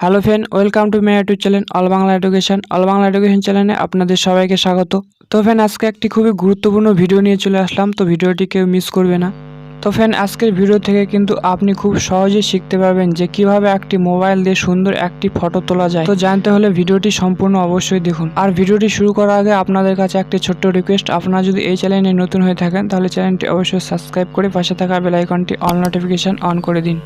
Hello friend, welcome to my YouTube channel all Bangla education চ্যানেলে আপনাদের সবাইকে স্বাগত। তো ফ্রেন্ড, আজকে একটি খুবই গুরুত্বপূর্ণ ভিডিও নিয়ে চলে আসলাম। তো ভিডিওটি কেউ মিস করবে না। তো ফ্রেন্ড, আজকের ভিডিও থেকে কিন্তু আপনি খুব সহজেই শিখতে পারবেন যে কিভাবে একটি মোবাইল দিয়ে সুন্দর একটি ফটো তোলা যায়। তো জানতে হলে ভিডিওটি সম্পূর্ণ অবশ্যই দেখুন। আর ভিডিওটি শুরু করার আগে আপনাদের কাছে একটি ছোট্ট রিকোয়েস্ট, আপনারা যদি এই চ্যানেলে নতুন হয়ে থাকেন তাহলে চ্যানেলটি অবশ্যই সাবস্ক্রাইব করে পাশে থাকা বেল আইকনটি অল নোটিফিকেশন অন করে দিন।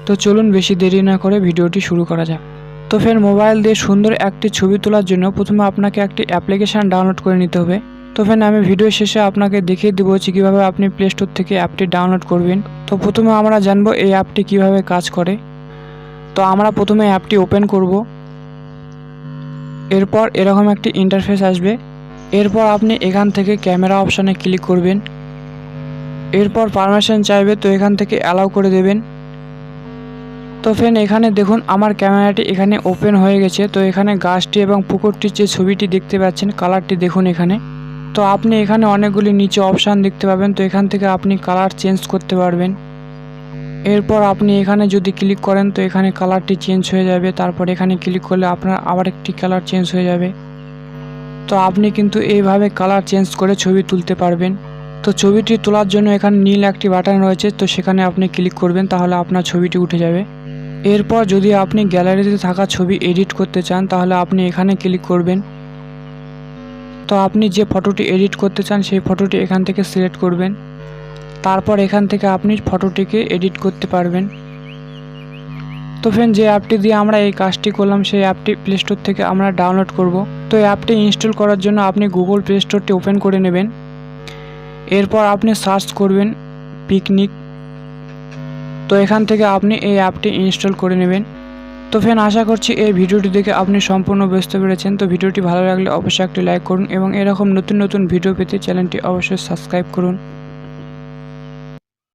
তো চলুন বেশি দেরি না করে ভিডিওটি শুরু করা যাক। তো ফ্রেন্ড, মোবাইল দিয়ে সুন্দর একটি ছবি তোলার জন্য প্রথমে আপনাকে একটি অ্যাপ্লিকেশান ডাউনলোড করে নিতে হবে। তো ফ্রেন্ড, আমি ভিডিও শেষে আপনাকে দেখিয়ে দেবো কীভাবে আপনি প্লে স্টোর থেকে অ্যাপটি ডাউনলোড করবেন। তো প্রথমে আমরা জানবো এই অ্যাপটি কিভাবে কাজ করে। তো আমরা প্রথমে অ্যাপটি ওপেন করব। এরপর এরকম একটি ইন্টারফেস আসবে। এরপর আপনি এখান থেকে ক্যামেরা অপশানে ক্লিক করবেন। এরপর পারমিশন চাইবে, তো এখান থেকে অ্যালাউ করে দেবেন। তো ফ্রেন্ড, এখানে দেখুন আমার ক্যামেরাটি এখানে ওপেন হয়ে গেছে। তো এখানে গাছটি এবং পুকুরটির যে ছবিটি দেখতে পাচ্ছেন, কালারটি দেখুন এখানে। তো আপনি এখানে অনেকগুলি নিচে অপশান দেখতে পাবেন। তো এখান থেকে আপনি কালার চেঞ্জ করতে পারবেন। এরপর আপনি এখানে যদি ক্লিক করেন তো এখানে কালারটি চেঞ্জ হয়ে যাবে। তারপর এখানে ক্লিক করলে আপনার আবার একটি কালার চেঞ্জ হয়ে যাবে। তো আপনি কিন্তু এইভাবে কালার চেঞ্জ করে ছবি তুলতে পারবেন। তো ছবিটি তোলার জন্য এখানে নীল একটি বাটন রয়েছে, তো সেখানে আপনি ক্লিক করবেন, তাহলে আপনার ছবিটি উঠে যাবে। এরপর যদি আপনি গ্যালারিতে থাকা ছবি এডিট করতে চান তাহলে আপনি এখানে ক্লিক করবেন। তো আপনি যে ফটোটি এডিট করতে চান সেই ফটোটি এখান থেকে সিলেক্ট করবেন। তারপর এখান থেকে আপনি ফটোটিকে এডিট করতে পারবেন। তো ফ্রেন্ড, যে অ্যাপটি দিয়ে আমরা এই কাজটি করলাম সেই অ্যাপটি প্লে স্টোর থেকে আমরা ডাউনলোড করব। তো এই অ্যাপটি ইনস্টল করার জন্য আপনি গুগল প্লে স্টোরটি ওপেন করে নেবেন। এরপর আপনি সার্চ করবেন পিকনিক। তো এখান থেকে আপনি এই অ্যাপটি ইনস্টল করে নেবেন। তো ফ্রেন্ড, আশা করছি এই ভিডিওটি দেখে আপনি সম্পূর্ণ বুঝতে পেরেছেন। তো ভিডিওটি ভালো লাগলে অবশ্যই একটি লাইক করুন এবং এরকম নতুন নতুন ভিডিও পেতে চ্যানেলটি অবশ্যই সাবস্ক্রাইব করুন।